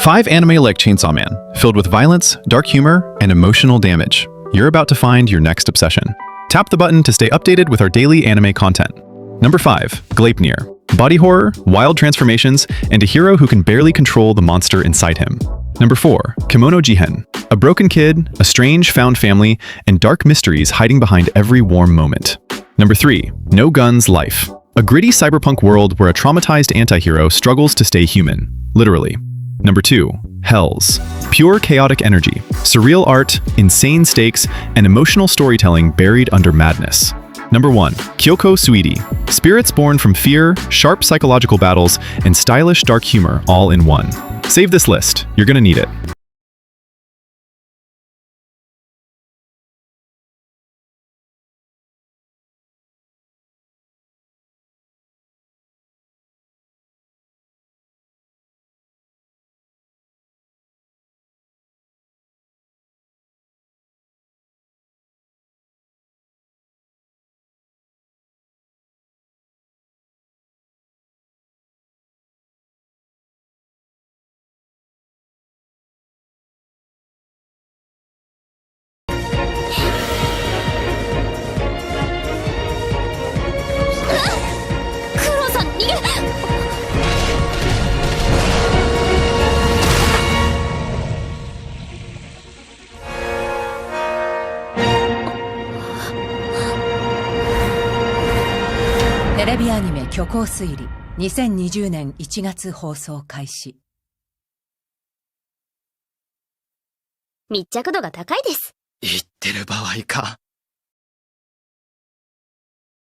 5 anime like Chainsaw Man, filled with violence, dark humor, and emotional damage. You're about to find your next obsession. Tap the button to stay updated with our daily anime content. Number 5. Gleipnir. Body horror, wild transformations, and a hero who can barely control the monster inside him. Number 4. Kemono Jihen. A broken kid, a strange found family, and dark mysteries hiding behind every warm moment. Number 3. No Guns Life. A gritty cyberpunk world where a traumatized anti-hero struggles to stay human, literally. Number 2. Hells. Pure chaotic energy, surreal art, insane stakes, and emotional storytelling buried under madness. Number 1. Kyokou Suiri. Spirits born from fear, sharp psychological battles, and stylish dark humor all in one. Save this list, you're gonna need it.テレビアニメ「虚構推理」2020年1月放送開始。密着度が高いです。言ってる場合か。